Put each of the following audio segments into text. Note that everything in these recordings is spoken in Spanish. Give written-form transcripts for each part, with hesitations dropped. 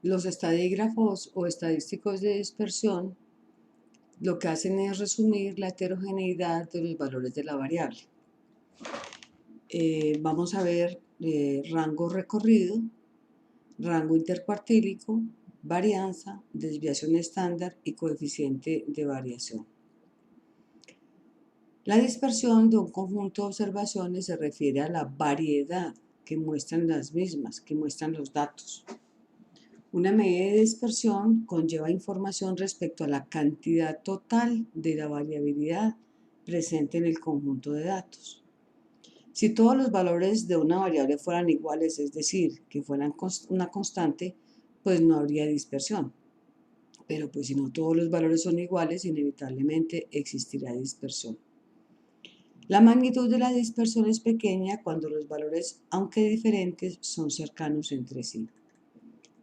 Los estadígrafos o estadísticos de dispersión lo que hacen es resumir la heterogeneidad de los valores de la variable. Vamos a ver rango recorrido, rango intercuartílico, varianza, desviación estándar y coeficiente de variación. La dispersión de un conjunto de observaciones se refiere a la variedad que muestran las mismas, que muestran los datos. Una medida de dispersión conlleva información respecto a la cantidad total de la variabilidad presente en el conjunto de datos. Si todos los valores de una variable fueran iguales, es decir, que fueran una constante, pues no habría dispersión. Pero pues si no todos los valores son iguales, inevitablemente existirá dispersión. La magnitud de la dispersión es pequeña cuando los valores, aunque diferentes, son cercanos entre sí.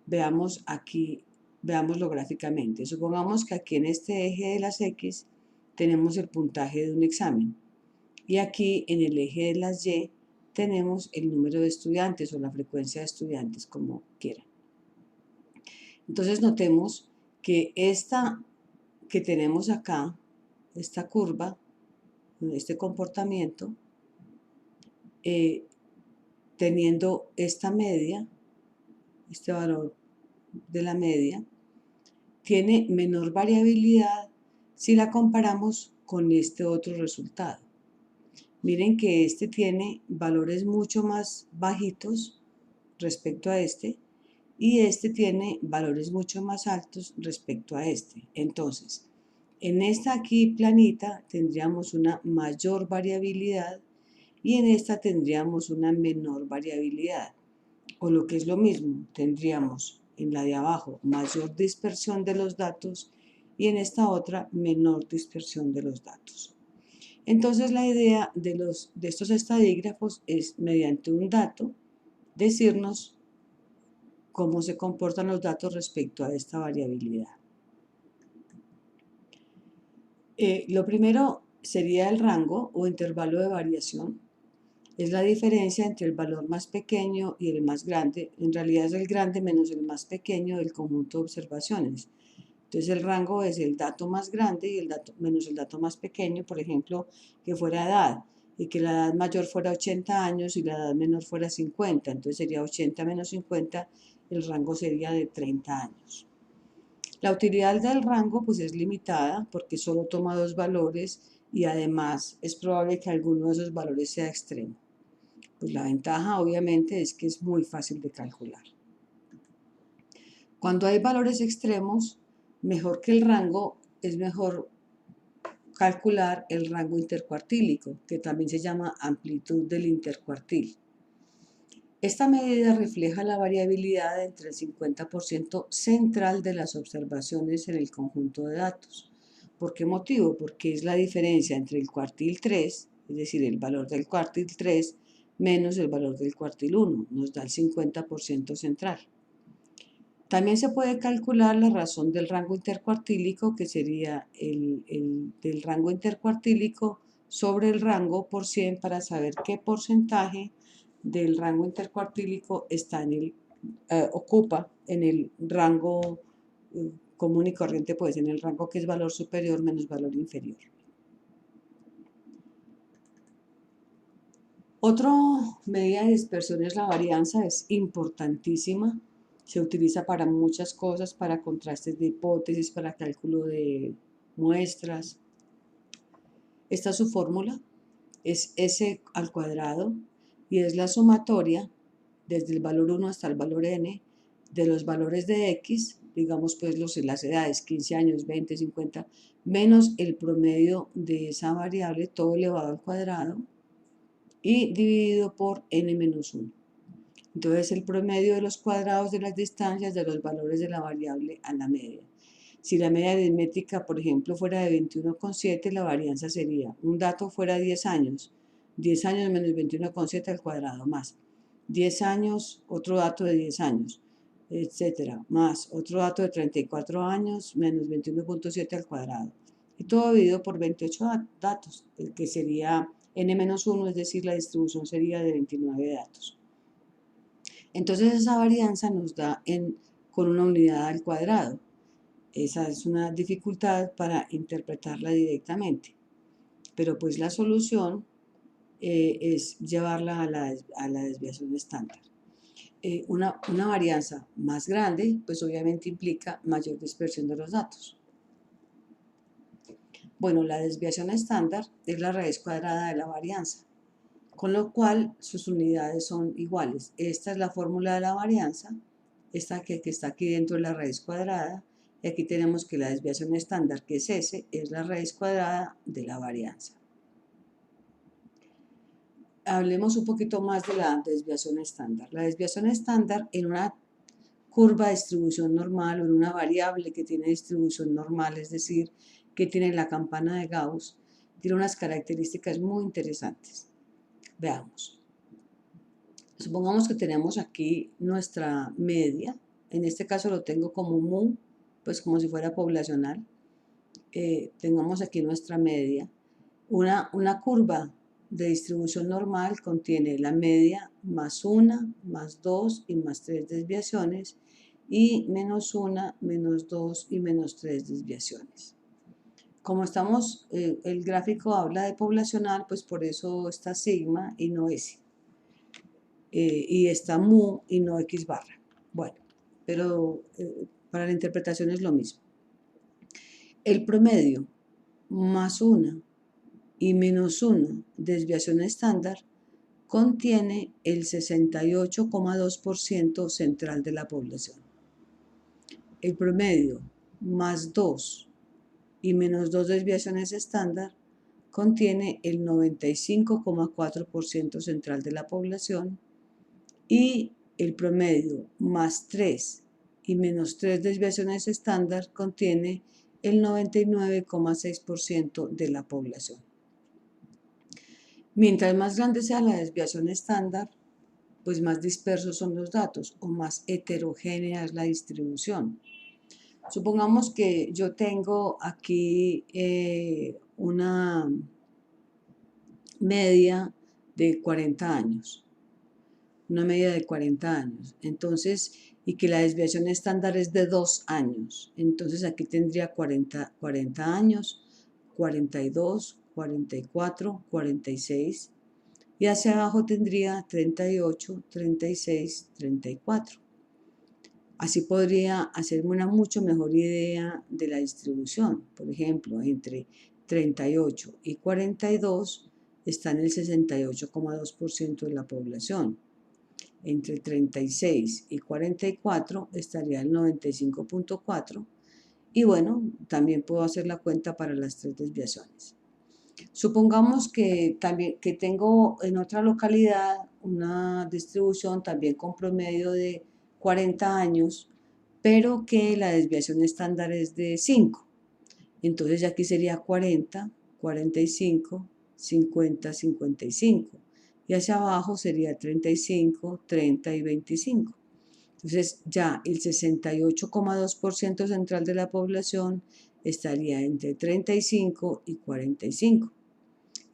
Veámoslo gráficamente. Supongamos que aquí en este eje de las X tenemos el puntaje de un examen y aquí en el eje de las Y tenemos el número de estudiantes o la frecuencia de estudiantes, como quieran. Entonces notemos que esta que tenemos acá, esta curva, este comportamiento, teniendo esta media, este valor de la media, tiene menor variabilidad si la comparamos con este otro resultado. Miren que este tiene valores mucho más bajitos respecto a este y este tiene valores mucho más altos respecto a este. Entonces, en esta aquí planita tendríamos una mayor variabilidad y en esta tendríamos una menor variabilidad. O lo que es lo mismo, tendríamos en la de abajo mayor dispersión de los datos y en esta otra menor dispersión de los datos. Entonces la idea de estos estadígrafos es, mediante un dato, decirnos cómo se comportan los datos respecto a esta variabilidad. Lo primero sería el rango o intervalo de variación. Es la diferencia entre el valor más pequeño y el más grande. En realidad es el grande menos el más pequeño del conjunto de observaciones. Entonces el rango es el dato más grande y el dato menos el dato más pequeño, por ejemplo, que fuera edad y que la edad mayor fuera 80 años y la edad menor fuera 50. Entonces sería 80 menos 50, el rango sería de 30 años. La utilidad del rango pues es limitada porque solo toma dos valores y además es probable que alguno de esos valores sea extremo. Pues la ventaja obviamente es que es muy fácil de calcular. Cuando hay valores extremos, mejor que el rango, es mejor calcular el rango intercuartílico, que también se llama amplitud del intercuartil. Esta medida refleja la variabilidad entre el 50% central de las observaciones en el conjunto de datos. ¿Por qué motivo? Porque es la diferencia entre el cuartil 3, es decir, el valor del cuartil 3, menos el valor del cuartil 1, nos da el 50% central. También se puede calcular la razón del rango intercuartílico, que sería el del rango intercuartílico sobre el rango por 100 para saber qué porcentaje del rango intercuartílico está ocupa en el rango común y corriente, pues en el rango que es valor superior menos valor inferior. Otra medida de dispersión es la varianza, es importantísima. Se utiliza para muchas cosas, para contrastes de hipótesis, para cálculo de muestras. Esta es su fórmula, es S al cuadrado y es la sumatoria desde el valor 1 hasta el valor n de los valores de X, digamos pues las edades, 15 años, 20, 50, menos el promedio de esa variable, todo elevado al cuadrado, y dividido por n-1. Entonces el promedio de los cuadrados de las distancias de los valores de la variable a la media. Si la media aritmética, por ejemplo, fuera de 21,7, la varianza sería un dato fuera 10 años, 10 años menos 21,7 al cuadrado, más 10 años, otro dato de 10 años, etcétera, más otro dato de 34 años menos 21,7 al cuadrado. Y todo dividido por 28 datos, el que sería n-1, es decir, la distribución sería de 29 datos. Entonces esa varianza nos da en con una unidad al cuadrado. Esa es una dificultad para interpretarla directamente, pero pues la solución es llevarla a la desviación estándar. Una varianza más grande, pues obviamente implica mayor dispersión de los datos. Bueno, la desviación estándar es la raíz cuadrada de la varianza, con lo cual sus unidades son iguales. Esta es la fórmula de la varianza, esta que está aquí dentro de la raíz cuadrada, y aquí tenemos que la desviación estándar, que es S, es la raíz cuadrada de la varianza. Hablemos un poquito más de la desviación estándar. La desviación estándar en una curva de distribución normal o en una variable que tiene distribución normal, es decir, que tiene la campana de Gauss, tiene unas características muy interesantes. Veamos. Supongamos que tenemos aquí nuestra media, en este caso lo tengo como mu, pues como si fuera poblacional. Tengamos aquí nuestra media. Una curva de distribución normal contiene la media más 1, más 2 y más 3 desviaciones y menos 1, menos 2 y menos 3 desviaciones. Como estamos, el gráfico habla de poblacional, pues por eso está sigma y no S. Y está mu y no X barra. Bueno, pero para la interpretación es lo mismo. El promedio más 1 y menos 1 desviación estándar contiene el 68,2% central de la población. El promedio más 2 y menos 2 desviaciones estándar contiene el 95,4% central de la población y el promedio más 3 y menos 3 desviaciones estándar contiene el 99,6% de la población. Mientras más grande sea la desviación estándar, pues más dispersos son los datos o más heterogénea es la distribución. Supongamos que yo tengo aquí una media de 40 años. Una media de 40 años. Entonces, y que la desviación estándar es de 2 años. Entonces aquí tendría 40 años, 42, 44, 46. Y hacia abajo tendría 38, 36, 34. Así podría hacerme una mucho mejor idea de la distribución. Por ejemplo, entre 38 y 42 están el 68,2% de la población. Entre 36 y 44 estaría el 95,4%. Y bueno, también puedo hacer la cuenta para las 3 desviaciones. Supongamos que también que tengo en otra localidad una distribución también con promedio de 40 años, pero que la desviación estándar es de 5. Entonces ya aquí sería 40, 45, 50, 55. Y hacia abajo sería 35, 30 y 25. Entonces ya el 68,2% central de la población estaría entre 35 y 45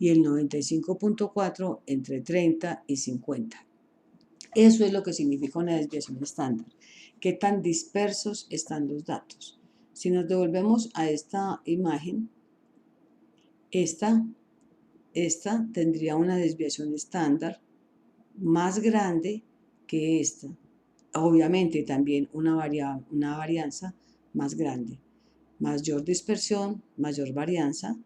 y el 95,4 entre 30 y 50. Eso es lo que significa una desviación estándar. ¿Qué tan dispersos están los datos? Si nos devolvemos a esta imagen, esta tendría una desviación estándar más grande que esta. Obviamente también una varianza más grande. Mayor dispersión, mayor varianza,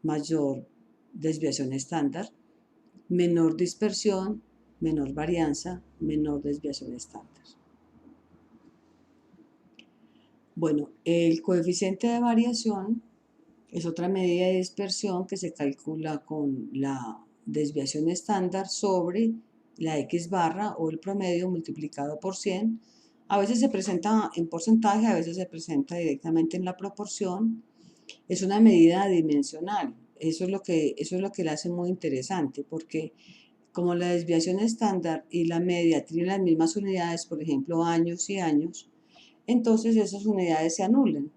mayor desviación estándar, menor dispersión, menor varianza, menor desviación estándar. Bueno, el coeficiente de variación es otra medida de dispersión que se calcula con la desviación estándar sobre la X barra o el promedio multiplicado por 100. A veces se presenta en porcentaje, a veces se presenta directamente en la proporción. Es una medida dimensional. Eso es lo que la hace muy interesante, porque como la desviación estándar y la media tienen las mismas unidades, por ejemplo, años y años, entonces esas unidades se anulan,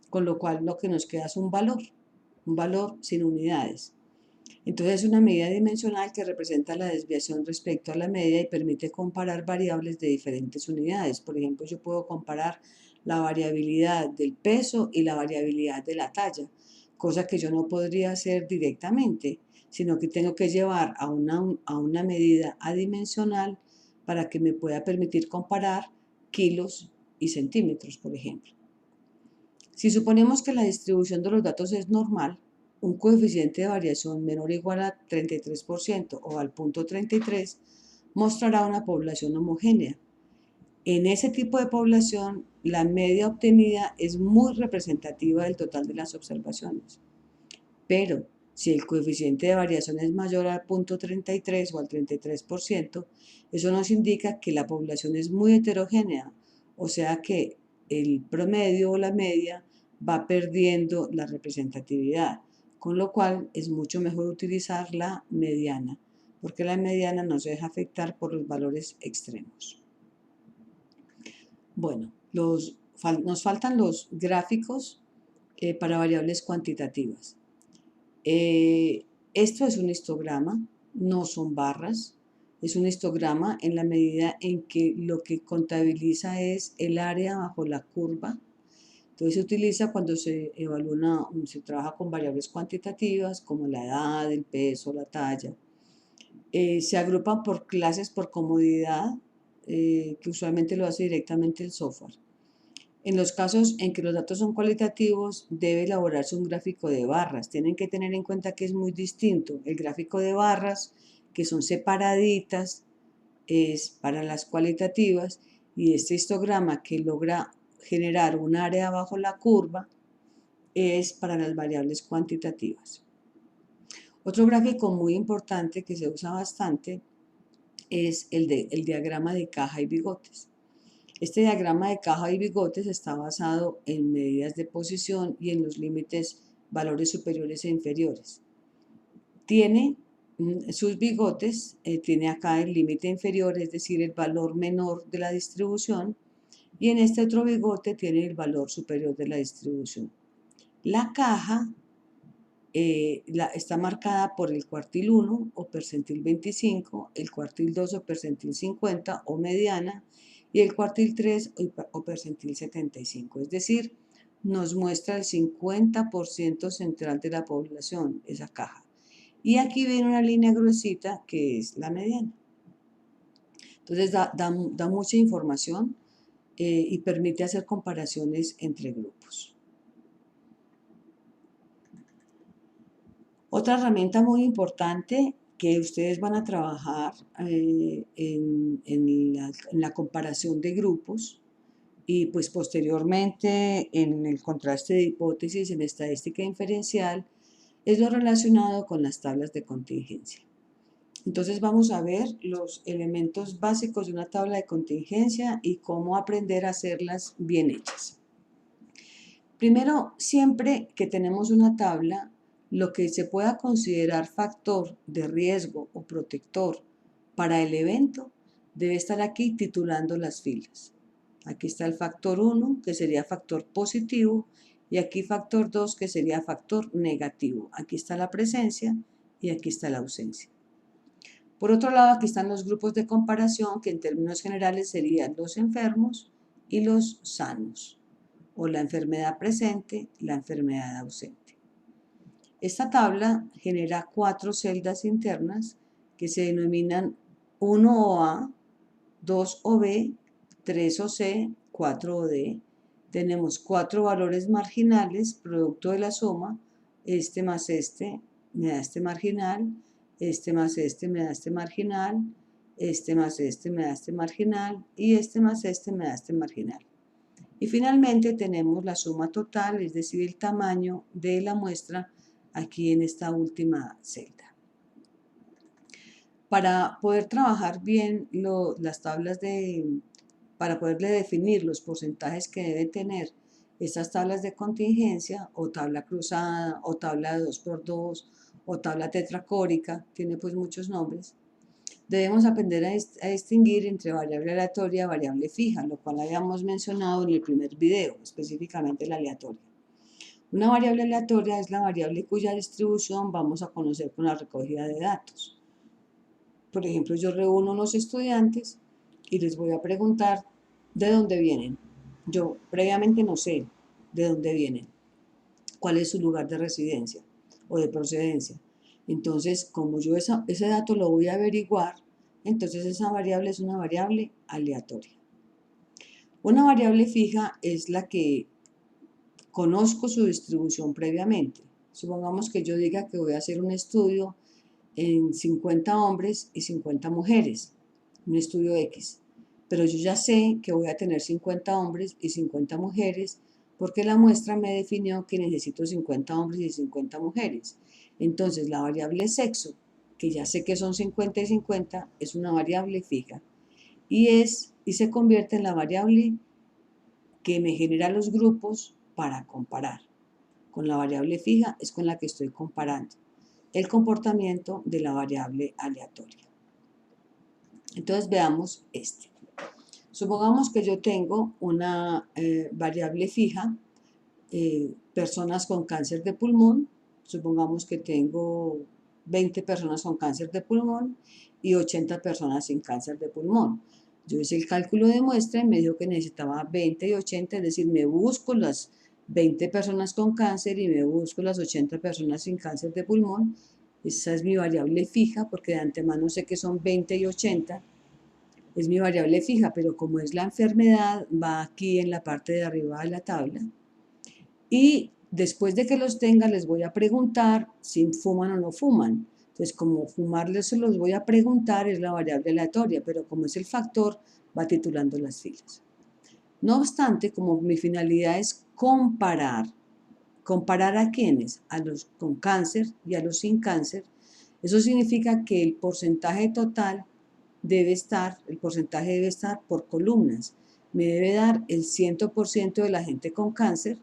con lo cual lo que nos queda es un valor sin unidades. Entonces es una medida dimensional que representa la desviación respecto a la media y permite comparar variables de diferentes unidades. Por ejemplo, yo puedo comparar la variabilidad del peso y la variabilidad de la talla, cosa que yo no podría hacer directamente, sino que tengo que llevar a una medida adimensional para que me pueda permitir comparar kilos y centímetros, por ejemplo. Si suponemos que la distribución de los datos es normal, un coeficiente de variación menor o igual a 33% o al punto 33 mostrará una población homogénea. En ese tipo de población, la media obtenida es muy representativa del total de las observaciones. Pero si el coeficiente de variación es mayor al punto 33 o al 33%, eso nos indica que la población es muy heterogénea, o sea que el promedio o la media va perdiendo la representatividad, con lo cual es mucho mejor utilizar la mediana, porque la mediana no se deja afectar por los valores extremos. Bueno, nos faltan los gráficos para variables cuantitativas. Esto es un histograma, no son barras, es un histograma en la medida en que lo que contabiliza es el área bajo la curva. Entonces se utiliza cuando se se trabaja con variables cuantitativas como la edad, el peso, la talla. Se agrupan por clases por comodidad, que usualmente lo hace directamente el software. En los casos en que los datos son cualitativos, debe elaborarse un gráfico de barras. Tienen que tener en cuenta que es muy distinto. El gráfico de barras, que son separaditas, es para las cualitativas, y este histograma que logra generar un área bajo la curva es para las variables cuantitativas. Otro gráfico muy importante que se usa bastante es el diagrama de caja y bigotes. Este diagrama de caja y bigotes está basado en medidas de posición y en los límites valores superiores e inferiores. Tiene sus bigotes, tiene acá el límite inferior, es decir, el valor menor de la distribución, y en este otro bigote tiene el valor superior de la distribución. La caja está marcada por el cuartil 1 o percentil 25, el cuartil 2 o percentil 50 o mediana, y el cuartil 3 o percentil 75, es decir, nos muestra el 50% central de la población, esa caja. Y aquí viene una línea gruesita que es la mediana. Entonces da mucha información y permite hacer comparaciones entre grupos. Otra herramienta muy importante que ustedes van a trabajar en la comparación de grupos y pues posteriormente en el contraste de hipótesis en estadística inferencial es lo relacionado con las tablas de contingencia. Entonces vamos a ver los elementos básicos de una tabla de contingencia y cómo aprender a hacerlas bien hechas. Primero, siempre que tenemos una tabla, lo que se pueda considerar factor de riesgo o protector para el evento debe estar aquí titulando las filas. Aquí está el factor 1, que sería factor positivo, y aquí factor 2, que sería factor negativo. Aquí está la presencia y aquí está la ausencia. Por otro lado, aquí están los grupos de comparación, que en términos generales serían los enfermos y los sanos, o la enfermedad presente, la enfermedad ausente. Esta tabla genera 4 celdas internas que se denominan 1OA, 2OB, 3OC, 4OD. Tenemos 4 valores marginales, producto de la suma, este más este me da este marginal, este más este me da este marginal, este más este me da este marginal y este más este me da este marginal. Y finalmente tenemos la suma total, es decir, el tamaño de la muestra aquí en esta última celda. Para poder trabajar bien las tablas para poderle definir los porcentajes que debe tener estas tablas de contingencia, o tabla cruzada, o tabla de 2×2, o tabla tetracórica, tiene pues muchos nombres, debemos aprender a distinguir entre variable aleatoria y variable fija, lo cual habíamos mencionado en el primer video, específicamente la aleatoria. Una variable aleatoria es la variable cuya distribución vamos a conocer con la recogida de datos. Por ejemplo, yo reúno unos estudiantes y les voy a preguntar de dónde vienen. Yo previamente no sé de dónde vienen, cuál es su lugar de residencia o de procedencia. Entonces, como yo ese dato lo voy a averiguar, entonces esa variable es una variable aleatoria. Una variable fija es la que conozco su distribución previamente. Supongamos que yo diga que voy a hacer un estudio en 50 hombres y 50 mujeres, un estudio X. Pero yo ya sé que voy a tener 50 hombres y 50 mujeres porque la muestra me definió que necesito 50 hombres y 50 mujeres. Entonces la variable sexo, que ya sé que son 50 y 50, es una variable fija y se convierte en la variable que me genera los grupos para comparar. Con la variable fija es con la que estoy comparando el comportamiento de la variable aleatoria. Entonces veamos este. Supongamos que yo tengo una variable fija, personas con cáncer de pulmón. Supongamos que tengo 20 personas con cáncer de pulmón y 80 personas sin cáncer de pulmón. Yo hice el cálculo de muestra y me dijo que necesitaba 20 y 80, es decir, me busco las 20 personas con cáncer y me busco las 80 personas sin cáncer de pulmón. Esa es mi variable fija porque de antemano sé que son 20 y 80. Es mi variable fija, pero como es la enfermedad, va aquí en la parte de arriba de la tabla. Y después de que los tenga, les voy a preguntar si fuman o no fuman. Entonces, como fumarles se los voy a preguntar, es la variable aleatoria, pero como es el factor, va titulando las filas. No obstante, como mi finalidad es comparar, ¿comparar a quiénes? A los con cáncer y a los sin cáncer. Eso significa que el porcentaje total el porcentaje debe estar por columnas. Me debe dar el 100% de la gente con cáncer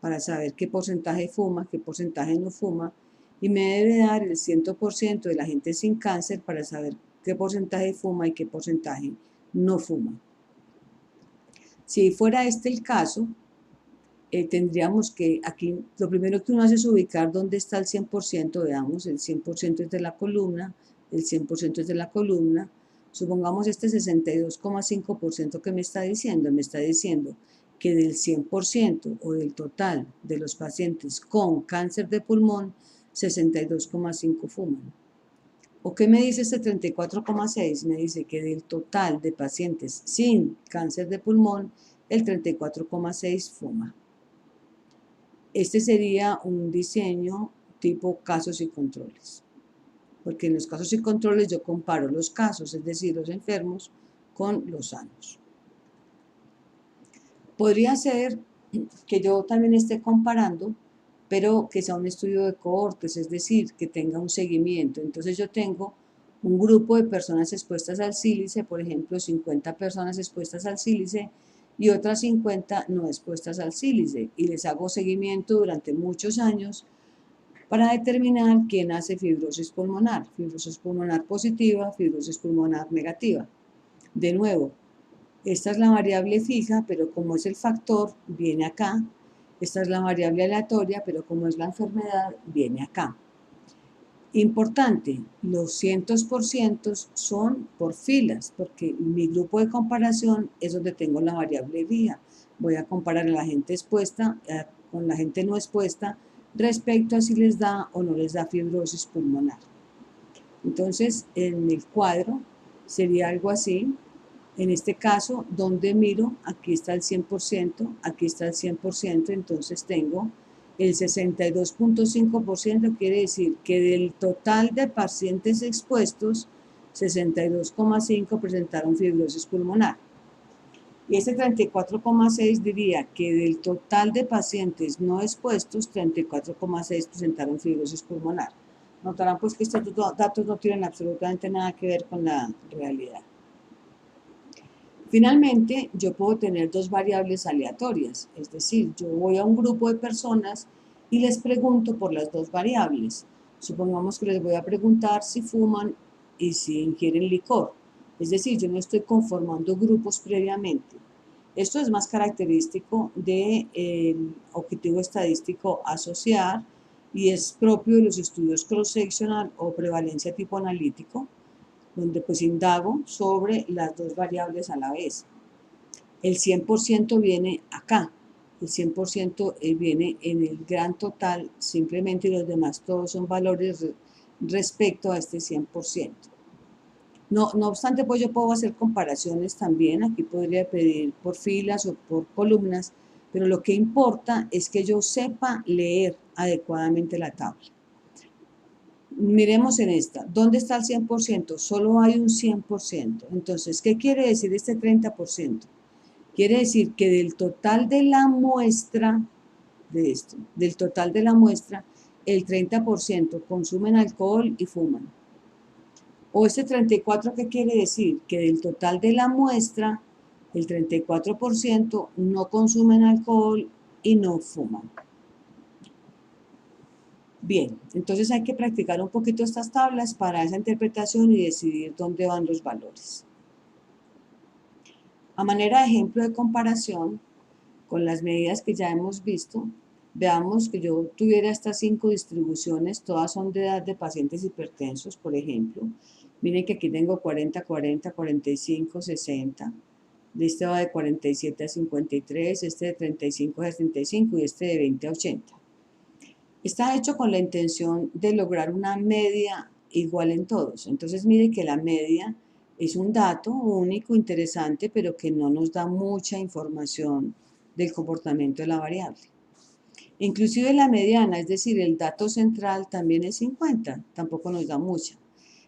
para saber qué porcentaje fuma, qué porcentaje no fuma, y me debe dar el 100% de la gente sin cáncer para saber qué porcentaje fuma y qué porcentaje no fuma. Si fuera este el caso, tendríamos que aquí, lo primero que uno hace es ubicar dónde está el 100%, veamos, el 100% es de la columna, el 100% es de la columna, supongamos este 62,5% que me está diciendo que del 100% o del total de los pacientes con cáncer de pulmón, 62,5 fuman. ¿O qué me dice este 34,6? Me dice que del total de pacientes sin cáncer de pulmón, el 34,6 fuma. Este sería un diseño tipo casos y controles, porque en los casos y controles yo comparo los casos, es decir, los enfermos, con los sanos. Podría ser que yo también esté comparando, pero que sea un estudio de cohortes, es decir, que tenga un seguimiento. Entonces yo tengo un grupo de personas expuestas al sílice, por ejemplo, 50 personas expuestas al sílice y otras 50 no expuestas al sílice, y les hago seguimiento durante muchos años para determinar quién hace fibrosis pulmonar positiva, fibrosis pulmonar negativa. De nuevo, esta es la variable fija, pero como es el factor, viene acá. Esta es la variable aleatoria, pero como es la enfermedad, viene acá. Importante, los 100% son por filas, porque mi grupo de comparación es donde tengo la variable fija. Voy a comparar a la gente expuesta con la gente no expuesta respecto a si les da o no les da fibrosis pulmonar. Entonces, en el cuadro sería algo así. En este caso, donde miro, aquí está el 100%, aquí está el 100%, entonces tengo el 62,5%, quiere decir que del total de pacientes expuestos, 62,5 presentaron fibrosis pulmonar. Y ese 34,6 diría que del total de pacientes no expuestos, 34,6 presentaron fibrosis pulmonar. Notarán pues que estos datos no tienen absolutamente nada que ver con la realidad. Finalmente, yo puedo tener dos variables aleatorias, es decir, yo voy a un grupo de personas y les pregunto por las dos variables. Supongamos que les voy a preguntar si fuman y si ingieren licor. Es decir, yo no estoy conformando grupos previamente. Esto es más característico del objetivo estadístico asociar y es propio de los estudios cross-sectional o prevalencia tipo analítico, donde pues indago sobre las dos variables a la vez. El 100% viene acá, el 100% viene en el gran total, simplemente los demás todos son valores respecto a este 100%. No obstante, pues yo puedo hacer comparaciones también, aquí podría pedir por filas o por columnas, pero lo que importa es que yo sepa leer adecuadamente la tabla. Miremos en esta, ¿dónde está el 100%? Solo hay un 100%. Entonces, ¿qué quiere decir este 30%? Quiere decir que del total de la muestra, de esto, del total de la muestra, el 30% consumen alcohol y fuman. O ese 34%, ¿qué quiere decir? Que del total de la muestra, el 34% no consumen alcohol y no fuman. Bien, entonces hay que practicar un poquito estas tablas para esa interpretación y decidir dónde van los valores. A manera de ejemplo de comparación con las medidas que ya hemos visto, veamos que yo tuviera estas 5 distribuciones, todas son de edad de pacientes hipertensos, por ejemplo. Miren que aquí tengo 40, 40, 45, 60. Este va de 47 a 53, este de 35 a 65 y este de 20 a 80. Está hecho con la intención de lograr una media igual en todos. Entonces mire que la media es un dato único, interesante, pero que no nos da mucha información del comportamiento de la variable. Inclusive la mediana, es decir, el dato central también es 50, tampoco nos da mucha.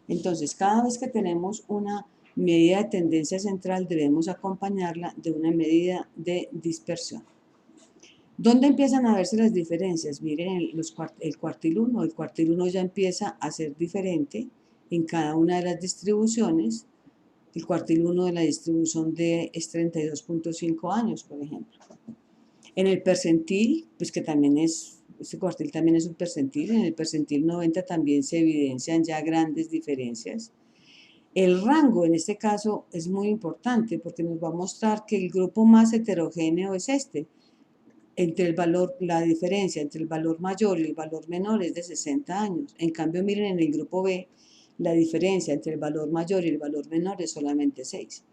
Entonces, cada vez que tenemos una medida de tendencia central, debemos acompañarla de una medida de dispersión. ¿Dónde empiezan a verse las diferencias? Miren el cuartil 1. El cuartil 1 ya empieza a ser diferente en cada una de las distribuciones. El cuartil 1 de la distribución D es 32.5 años, por ejemplo. En el percentil, pues que también este cuartil también es un percentil, en el percentil 90 también se evidencian ya grandes diferencias. El rango en este caso es muy importante porque nos va a mostrar que el grupo más heterogéneo es este. La diferencia entre el valor mayor y el valor menor es de 60 años. En cambio, miren en el grupo B, la diferencia entre el valor mayor y el valor menor es solamente 6.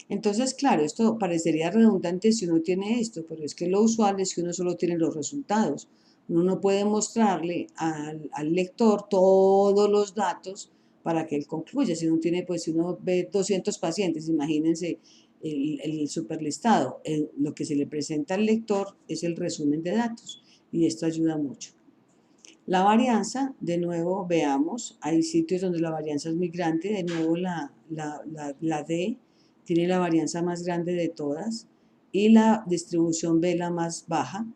Entonces, claro, esto parecería redundante si uno tiene esto, pero es que lo usual es que uno solo tiene los resultados. Uno no puede mostrarle al lector todos los datos para que él concluya. Si uno tiene, pues si uno ve 200 pacientes, imagínense el superlistado. Lo que se le presenta al lector es el resumen de datos y esto ayuda mucho. La varianza, de nuevo, veamos, hay sitios donde la varianza es muy grande, de nuevo la D tiene la varianza más grande de todas y la distribución B la más baja.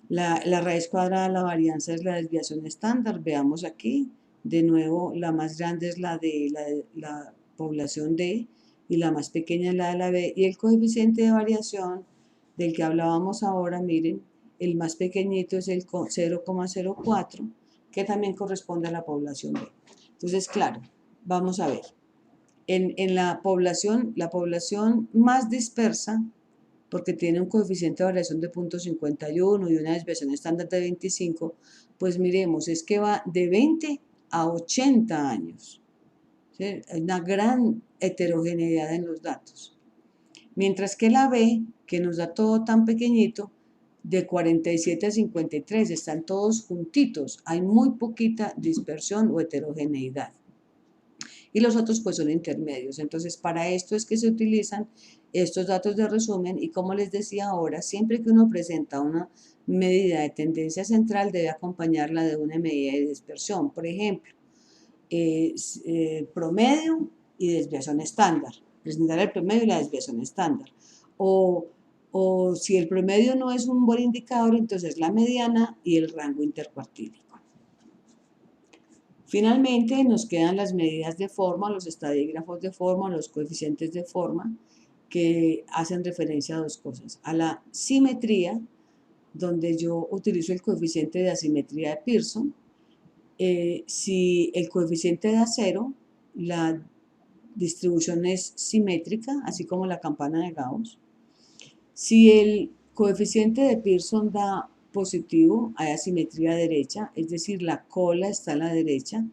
La raíz cuadrada de la varianza es la desviación estándar, veamos aquí, de nuevo la más grande es la de la población D y la más pequeña es la de la B y el coeficiente de variación del que hablábamos ahora, miren, el más pequeñito es el 0,04 que también corresponde a la población B. Entonces, claro, vamos a ver. En la población más dispersa, porque tiene un coeficiente de variación de 0,51 y una desviación estándar de 25, pues miremos, es que va de 20 a 80 años. ¿Sí? Hay una gran heterogeneidad en los datos. Mientras que la B, que nos da todo tan pequeñito, de 47 a 53, están todos juntitos. Hay muy poquita dispersión o heterogeneidad. Y los otros pues son intermedios. Entonces para esto es que se utilizan estos datos de resumen y como les decía ahora, siempre que uno presenta una medida de tendencia central debe acompañarla de una medida de dispersión. Por ejemplo, promedio y desviación estándar. Presentar el promedio y la desviación estándar. O si el promedio no es un buen indicador, entonces la mediana y el rango intercuartílico. Finalmente nos quedan las medidas de forma, los estadígrafos de forma, los coeficientes de forma, que hacen referencia a dos cosas. A la simetría, donde yo utilizo el coeficiente de asimetría de Pearson. Si el coeficiente da 0, la distribución es simétrica, así como la campana de Gauss. Si el coeficiente de Pearson da positivo, hay asimetría derecha, es decir, la cola está a la derecha,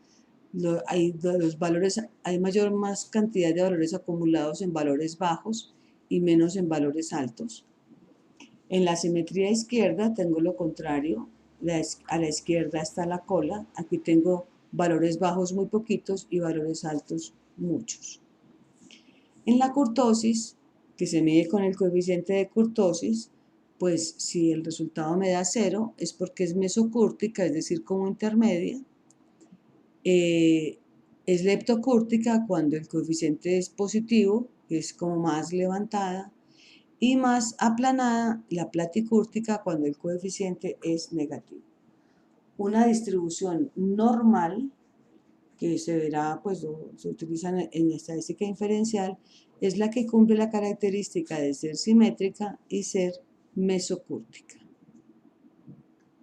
los valores, hay más cantidad de valores acumulados en valores bajos y menos en valores altos. En la simetría izquierda tengo lo contrario, a la izquierda está la cola, aquí tengo valores bajos muy poquitos y valores altos muchos. En la kurtosis, que se mide con el coeficiente de kurtosis, pues si el resultado me da 0 es porque es mesocúrtica, es decir, como intermedia. Es leptocúrtica cuando el coeficiente es positivo, que es como más levantada, y más aplanada, la platicúrtica, cuando el coeficiente es negativo. Una distribución normal, que se verá, pues se utiliza en estadística inferencial, es la que cumple la característica de ser simétrica y ser mesocúrtica.